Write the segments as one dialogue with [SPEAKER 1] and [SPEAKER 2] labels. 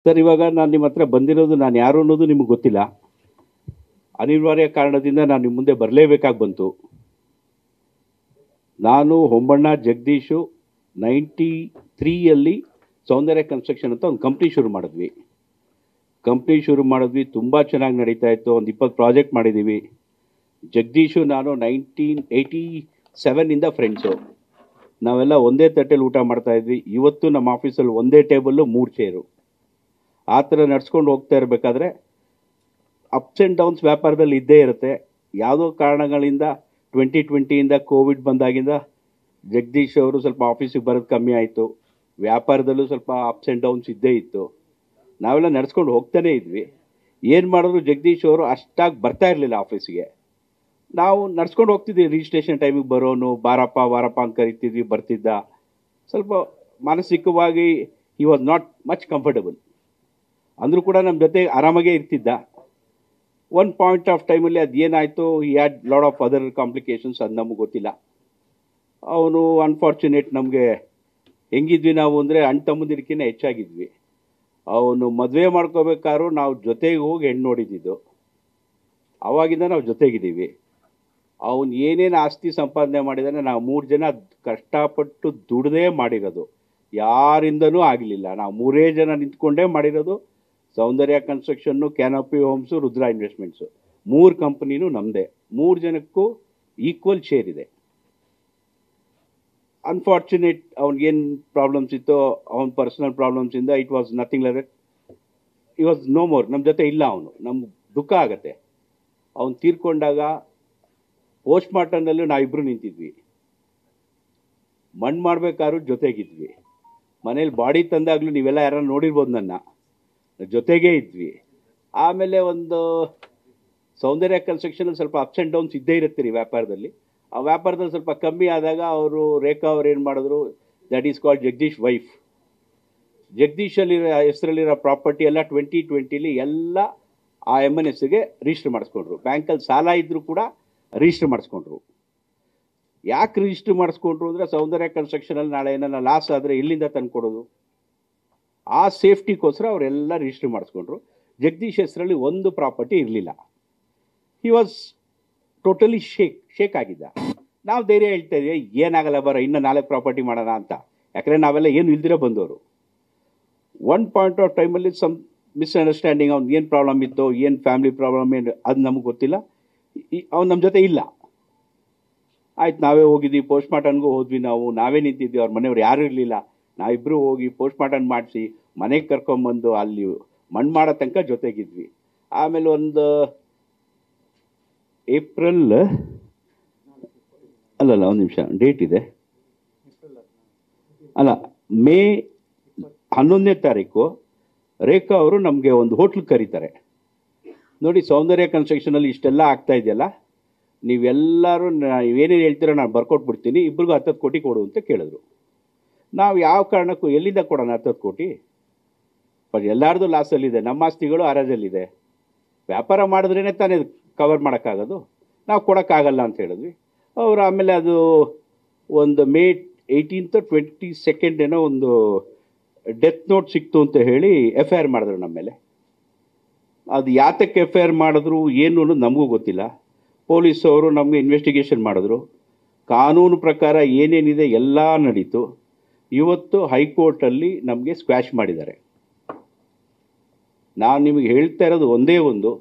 [SPEAKER 1] Sir, ಇವಾಗ ನಾನು ನಿಮ್ಮ ಹತ್ರ ಬಂದಿರೋದು ನಾನು ಯಾರು ಅನ್ನೋದು ನಿಮಗೆ ಗೊತ್ತಿಲ್ಲ. ಅನಿವಾರ್ಯ ಕಾರಣದಿಂದ ನಾನು ನಿಮ್ಮ ಮುಂದೆ ಬರಲೇಬೇಕಾಗಿ ಬಂತು. ನಾನು ಹೊಂಬಣ್ಣ ಜಗದೀಶು 93ಯಲ್ಲಿ ಸೌಂದರ್ಯ ಕನ್ಸ್ಟ್ರಕ್ಷನ್ ಅಂತ ಒಂದು ಕಂಪ್ನಿ ಶುರು ಮಾಡಿದ್ವಿ. ತುಂಬ ಚೆನ್ನಾಗಿ ನಡೀತಾ ಇತ್ತು. ಒಂದು 20 ಪ್ರಾಜೆಕ್ಟ್ ಮಾಡಿದ್ದೀವಿ. ಜಗದೀಶು ನಾನು 1987ಇಂದ ಫ್ರೆಂಡ್ಸು. ನಾವೆಲ್ಲ ಒಂದೇ ತಟ್ಟೆಲಿ ಊಟ ಮಾಡ್ತಾ ಇದ್ವಿ. ಇವತ್ತು ನಮ್ಮ ಆಫೀಸಲ್ಲಿ ಒಂದೇ ಟೇಬಲ್ಲು 3 ಚೇರು. ಆ ಥರ ನಡ್ಸ್ಕೊಂಡು ಹೋಗ್ತಾ ಇರಬೇಕಾದ್ರೆ ಅಪ್ಸ್ ಆ್ಯಂಡ್ ಡೌನ್ಸ್ ವ್ಯಾಪಾರದಲ್ಲಿ ಇದ್ದೇ ಇರುತ್ತೆ. ಯಾವುದೋ ಕಾರಣಗಳಿಂದ 2020ಇಂದ ಕೋವಿಡ್ ಬಂದಾಗಿಂದ ಜಗದೀಶ್ ಅವರು ಸ್ವಲ್ಪ ಆಫೀಸಿಗೆ ಬರೋದು ಕಮ್ಮಿ ಆಯಿತು. ವ್ಯಾಪಾರದಲ್ಲೂ ಸ್ವಲ್ಪ ಅಪ್ಸ್ ಆ್ಯಂಡ್ ಡೌನ್ಸ್ ಇದ್ದೇ ಇತ್ತು. ನಾವೆಲ್ಲ ನಡ್ಸ್ಕೊಂಡು ಹೋಗ್ತಾನೇ ಇದ್ವಿ. ಏನು ಮಾಡಿದ್ರು ಜಗದೀಶ್ ಅವರು ಅಷ್ಟಾಗಿ ಬರ್ತಾ ಇರಲಿಲ್ಲ ಆಫೀಸಿಗೆ. ನಾವು ನಡ್ಸ್ಕೊಂಡು ಹೋಗ್ತಿದ್ವಿ. ರಿಜಿಸ್ಟ್ರೇಷನ್ ಟೈಮಿಗೆ ಬರೋನು, ವಾರಪ್ಪ ಅಂತ ಕರಿತಿದ್ವಿ, ಬರ್ತಿದ್ದ. ಸ್ವಲ್ಪ ಮಾನಸಿಕವಾಗಿ he was not much comfortable. ಅಂದರೂ ಕೂಡ ನಮ್ಮ ಜೊತೆ ಆರಾಮಾಗೇ ಇರ್ತಿದ್ದ. ಒನ್ ಪಾಯಿಂಟ್ ಆಫ್ ಟೈಮಲ್ಲಿ ಅದು ಏನಾಯಿತು, he had lot of other complications, ಅದು ನಮಗೆ ಗೊತ್ತಿಲ್ಲ. ಅವನು ಅನ್ಫಾರ್ಚುನೇಟ್. ನಮಗೆ ಹೆಂಗಿದ್ವಿ ನಾವು ಅಂದರೆ ಅಣ್ಣ ತಮ್ಮಂದಿರ್ಕಿಂತ ಹೆಚ್ಚಾಗಿದ್ವಿ. ಅವನು ಮದುವೆ ಮಾಡ್ಕೋಬೇಕಾದ್ರೂ ನಾವು ಜೊತೆಗೆ ಹೋಗಿ ಹೆಣ್ಣು ನೋಡಿದ್ದು. ಆವಾಗಿಂದ ನಾವು ಜೊತೆಗಿದ್ದೀವಿ. ಅವನು ಏನೇನು ಆಸ್ತಿ ಸಂಪಾದನೆ ಮಾಡಿದಾನೆ ನಾವು 3 ಜನ ಕಷ್ಟಪಟ್ಟು ದುಡ್ದೇ ಮಾಡಿರೋದು. ಯಾರಿಂದನೂ ಆಗಲಿಲ್ಲ. ನಾವು 3 ಜನ ನಿಂತ್ಕೊಂಡೇ ಮಾಡಿರೋದು. Soundarya construction, canopy homes, Rudra investments, 3 ಕಂಪ್ನಿನೂ ನಮ್ಮದೇ. 3 ಜನಕ್ಕೂ ಈಕ್ವಲ್ ಶೇರ್ ಇದೆ. ಅನ್ಫಾರ್ಚುನೇಟ್ ಅವ್ನಿಗೇನು ಪ್ರಾಬ್ಲಮ್ಸ್ ಇತ್ತೋ, ಅವನ ಪರ್ಸನಲ್ ಪ್ರಾಬ್ಲಮ್ಸಿಂದ it was nothing like that. He was no more. ನಮ್ಮ ಜೊತೆ ಇಲ್ಲ ಅವನು. ನಮ್ಗೆ ದುಃಖ ಆಗತ್ತೆ. ಅವನು ತೀರ್ಕೊಂಡಾಗ ಪೋಸ್ಟ್ ಮಾರ್ಟಮ್ನಲ್ಲೂ ನಾವಿಬ್ಬರು ನಿಂತಿದ್ವಿ. ಮಣ್ಣು ಮಾಡಬೇಕಾದ್ರೂ ಜೊತೆಗಿದ್ವಿ. ಮನೇಲಿ ಬಾಡಿ ತಂದಾಗಲೂ ನೀವೆಲ್ಲ ಯಾರು ನೋಡಿರ್ಬೋದು, ನನ್ನ ಜೊತೆಗೇ ಇದ್ವಿ. ಆಮೇಲೆ ಒಂದು ಸೌಂದರ್ಯ ಕನ್ಸ್ಟ್ರಕ್ಷನಲ್ಲಿ ಸ್ವಲ್ಪ ಅಪ್ಸ್ ಆ್ಯಂಡ್ ಡೌನ್ಸ್ ಇದ್ದೇ ಇರುತ್ತೆ ರೀ ವ್ಯಾಪಾರದಲ್ಲಿ. ಆ ವ್ಯಾಪಾರದಲ್ಲಿ ಸ್ವಲ್ಪ ಕಮ್ಮಿ ಆದಾಗ ಅವರು ರೇಖಾ ಅವ್ರು ಏನು ಮಾಡಿದ್ರು, that is called Jagadish wife. ಜಗದೀಶಲ್ಲಿರೋ ಹೆಸರಲ್ಲಿರೋ ಪ್ರಾಪರ್ಟಿ ಎಲ್ಲ 2020 ಎಲ್ಲ ಆ ಎಮ್ಮನ ಹೆಸರಿಗೆ ರಿಜಿಸ್ಟರ್ ಮಾಡಿಸ್ಕೊಂಡ್ರು. ಬ್ಯಾಂಕಲ್ಲಿ ಸಾಲ ಇದ್ದರೂ ಕೂಡ ರಿಜಿಸ್ಟರ್ ಮಾಡಿಸ್ಕೊಂಡ್ರು. ಯಾಕೆ ರಿಜಿಸ್ಟರ್ ಮಾಡಿಸ್ಕೊಂಡ್ರು ಅಂದರೆ, ಸೌಂದರ್ಯ ಕನ್ಸ್ಟ್ರಕ್ಷನಲ್ಲಿ ನಾಳೆ ಏನಾರ ಲಾಸ್ ಆದರೆ ಎಲ್ಲಿಂದ ತಂದುಕೊಡೋದು, ಆ ಸೇಫ್ಟಿಗೋಸ್ಕರ ಅವರೆಲ್ಲ ರಿಜಿಸ್ಟರ್ ಮಾಡಿಸ್ಕೊಂಡ್ರು. ಜಗದೀಶ್ ಹೆಸರಲ್ಲಿ ಒಂದು ಪ್ರಾಪರ್ಟಿ ಇರಲಿಲ್ಲ. ಹಿ ವಾಸ್ ಟೋಟಲಿ ಶೇಕ್ ಆಗಿದ್ದ. ನಾವು ಧೈರ್ಯ ಹೇಳ್ತಾ ಇದ್ವಿ, ಏನಾಗಲ್ಲ ಬರೋ, ಇನ್ನೂ 4 ಪ್ರಾಪರ್ಟಿ ಮಾಡೋಣ ಅಂತ. ಯಾಕಂದರೆ ನಾವೆಲ್ಲ ಏನು ಇಲ್ದಿರೋ ಬಂದವರು. ಒನ್ ಪಾಯಿಂಟ್ ಆಫ್ ಟೈಮಲ್ಲಿ ಸಮ್ ಮಿಸ್ಅಂಡರ್ಸ್ಟ್ಯಾಂಡಿಂಗ್, ಅವ್ನು ಏನು ಪ್ರಾಬ್ಲಮ್ ಇತ್ತು, ಏನು ಫ್ಯಾಮಿಲಿ ಪ್ರಾಬ್ಲಮ್ ಏನು, ಅದು ನಮಗೆ ಗೊತ್ತಿಲ್ಲ. ಅವ್ನು ನಮ್ಮ ಜೊತೆ ಇಲ್ಲ. ಆಯ್ತು, ನಾವೇ ಹೋಗಿದ್ವಿ. ಪೋಸ್ಟ್ ಮಾರ್ಟಮ್ಗೂ ಹೋದ್ವಿ. ನಾವೇ ನಿಂತಿದ್ವಿ. ಅವ್ರ ಮನೆಯವ್ರು ಯಾರೂ ಇರಲಿಲ್ಲ. ನಾವಿಬ್ಬರು ಹೋಗಿ ಪೋಸ್ಟ್ ಮಾರ್ಟಮ್ ಮಾಡಿಸಿ ಮನೆಗೆ ಕರ್ಕೊಂಬಂದು ಅಲ್ಲಿ ಮಣ್ಣು ಮಾಡೋ ತನಕ ಜೊತೆಗಿದ್ವಿ. ಆಮೇಲೆ ಒಂದು ಏಪ್ರಿಲ್ ಅಲ್ಲಲ್ಲ, ಒಂದು ನಿಮಿಷ, ಡೇಟ್ ಇದೆ ಅಲ್ಲ, ಮೇ 11ನೇ ತಾರೀಕು ರೇಖಾ ಅವರು ನಮಗೆ ಒಂದು ಹೋಟ್ಲಿಗೆ ಕರೀತಾರೆ. ನೋಡಿ, ಸೌಂದರ್ಯ ಕನ್ಸ್ಟ್ರಕ್ಷನಲ್ಲಿ ಇಷ್ಟೆಲ್ಲ ಆಗ್ತಾ ಇದೆಯಲ್ಲ, ನೀವೆಲ್ಲರೂ ಏನೇನು ಹೇಳ್ತೀರೋ ನಾನು ಬರ್ಕೊಟ್ಬಿಡ್ತೀನಿ, ಇಬ್ರಿಗೂ 10 ಕೋಟಿ ಕೊಡು ಅಂತ ಕೇಳಿದ್ರು. ನಾವು ಯಾವ ಕಾರಣಕ್ಕೂ ಎಲ್ಲಿಂದ ಕೊಡೋಣ 10 ಕೋಟಿ? ಬಟ್ ಎಲ್ಲರದು ಲಾಸಲ್ಲಿದೆ. ನಮ್ಮ ಆಸ್ತಿಗಳು ಹರಾಜಲ್ಲಿದೆ. ವ್ಯಾಪಾರ ಮಾಡಿದ್ರೇ ತಾನೇ ಕವರ್ ಮಾಡೋಕ್ಕಾಗೋದು. ನಾವು ಕೊಡೋಕ್ಕಾಗಲ್ಲ ಅಂತ ಹೇಳಿದ್ವಿ. ಅವರು ಆಮೇಲೆ ಅದು ಒಂದು ಮೇ 18th 22nd ಏನೋ ಒಂದು ಡೆತ್ ನೋಟ್ ಸಿಕ್ತು ಅಂತ ಹೇಳಿ FIR ಮಾಡಿದ್ರು ನಮ್ಮ ಮೇಲೆ. ಅದು ಯಾತಕ್ಕೆ FIR ಮಾಡಿದ್ರು ಏನು ಅನ್ನೋದು ನಮಗೂ ಗೊತ್ತಿಲ್ಲ. ಪೊಲೀಸವರು ನಮಗೆ ಇನ್ವೆಸ್ಟಿಗೇಷನ್ ಮಾಡಿದ್ರು. ಕಾನೂನು ಪ್ರಕಾರ ಏನೇನಿದೆ ಎಲ್ಲ ನಡೀತು. ಇವತ್ತು ಹೈಕೋರ್ಟಲ್ಲಿ ನಮಗೆ ಸ್ಕ್ವ್ಯಾಶ್ ಮಾಡಿದ್ದಾರೆ. ನಾನು ನಿಮಗೆ ಹೇಳ್ತಾ ಇರೋದು ಒಂದೇ ಒಂದು,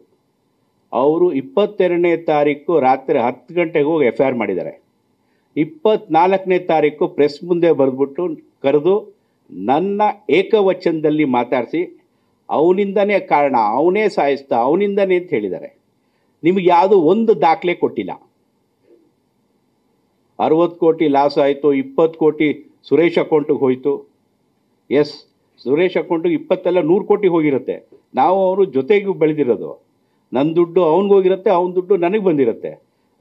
[SPEAKER 1] ಅವರು 22ನೇ ತಾರೀಕು ರಾತ್ರಿ 10 ಗಂಟೆಗೆ ಹೋಗಿ FIR ಮಾಡಿದ್ದಾರೆ. 24ನೇ ತಾರೀಕು ಪ್ರೆಸ್ ಮುಂದೆ ಬರೆದ್ಬಿಟ್ಟು ಕರೆದು ನನ್ನ ಏಕವಚನದಲ್ಲಿ ಮಾತಾಡಿಸಿ ಅವನಿಂದನೇ ಕಾರಣ, ಅವನೇ ಸಾಯಿಸ್ತಾ, ಅವನಿಂದನೇ ಅಂತ ಹೇಳಿದ್ದಾರೆ. ನಿಮಗೆ ಯಾವುದೋ ಒಂದು ದಾಖಲೆ ಕೊಟ್ಟಿಲ್ಲ. 60 ಕೋಟಿ ಲಾಸ್ ಆಯಿತು, 20 ಕೋಟಿ ಸುರೇಶ್ ಅಕೌಂಟಿಗೆ ಹೋಯಿತು. ಎಸ್, ಸುರೇಶ್ ಅಕೌಂಟಿಗೆ 20 ಅಲ್ಲ 100 ಕೋಟಿ ಹೋಗಿರುತ್ತೆ. ನಾವು ಅವರು ಜೊತೆಗೂ ಬೆಳೆದಿರೋದು. ನನ್ನ ದುಡ್ಡು ಅವನಿಗೋಗಿರುತ್ತೆ, ಅವನ ದುಡ್ಡು ನನಗೆ ಬಂದಿರುತ್ತೆ.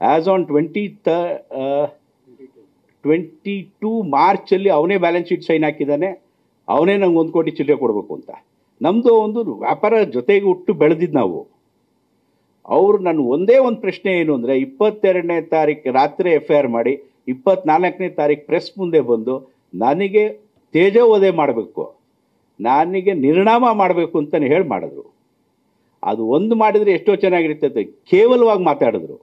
[SPEAKER 1] ಆ್ಯಸ್ ಆನ್ 22 ಮಾರ್ಚಲ್ಲಿ ಅವನೇ ಬ್ಯಾಲೆನ್ಸ್ ಶೀಟ್ ಸೈನ್ ಹಾಕಿದ್ದಾನೆ. ಅವನೇ ನಂಗೆ 1 ಕೋಟಿ ಚಿಲ್ಲರೆ ಕೊಡಬೇಕು ಅಂತ. ನಮ್ಮದು ಒಂದು ವ್ಯಾಪಾರ ಜೊತೆಗೆ ಹುಟ್ಟು ಬೆಳೆದಿದ್ದು ನಾವು. ಅವರು ನನ್ನ ಒಂದೇ ಒಂದು ಪ್ರಶ್ನೆ ಏನು ಅಂದರೆ, 22ನೇ ತಾರೀಕು ರಾತ್ರಿ FIR ಮಾಡಿ 24ನೇ ತಾರೀಕು ಪ್ರೆಸ್ ಮುಂದೆ ಬಂದು ನನಗೆ ತೇಜೋವಧೆ ಮಾಡಬೇಕು. ನನಗೆ ನಿರ್ನಾಮ ಮಾಡಬೇಕು ಅಂತಲೇ ಹೇಳಿ ಮಾಡಿದ್ರು. ಅದು ಒಂದು ಮಾಡಿದರೆ ಎಷ್ಟೋ ಚೆನ್ನಾಗಿರ್ತೈತೆ. ಕೇವಲವಾಗಿ ಮಾತಾಡಿದ್ರು.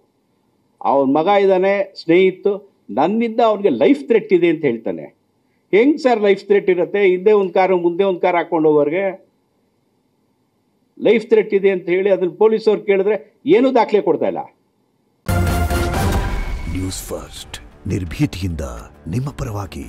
[SPEAKER 1] ಅವನ ಮಗ ಇದ್ದಾನೆ, ಸ್ನೇಹಿತು, ನನ್ನಿಂದ ಅವನಿಗೆ ಲೈಫ್ ಥ್ರೆಟ್ ಇದೆ ಅಂತ ಹೇಳ್ತಾನೆ. ಹೆಂಗೆ ಸರ್ ಲೈಫ್ ಥ್ರೆಟ್ ಇರುತ್ತೆ? ಹಿಂದೆ ಒಂದು ಕಾರು ಮುಂದೆ ಒಂದು ಕಾರು ಹಾಕ್ಕೊಂಡು ಹೋಗೋರಿಗೆ ಲೈಫ್ ಥ್ರೆಟ್ ಇದೆ ಅಂತ ಹೇಳಿ ಅದನ್ನು ಪೊಲೀಸವ್ರು ಕೇಳಿದ್ರೆ ಏನೂ ದಾಖಲೆ ಕೊಡ್ತಾ ಇಲ್ಲ.
[SPEAKER 2] ನ್ಯೂಸ್ ಫಸ್ಟ್ ನಿರ್ಭೀತಿಯಿಂದ ನಿಮ್ಮ ಪರವಾಗಿ.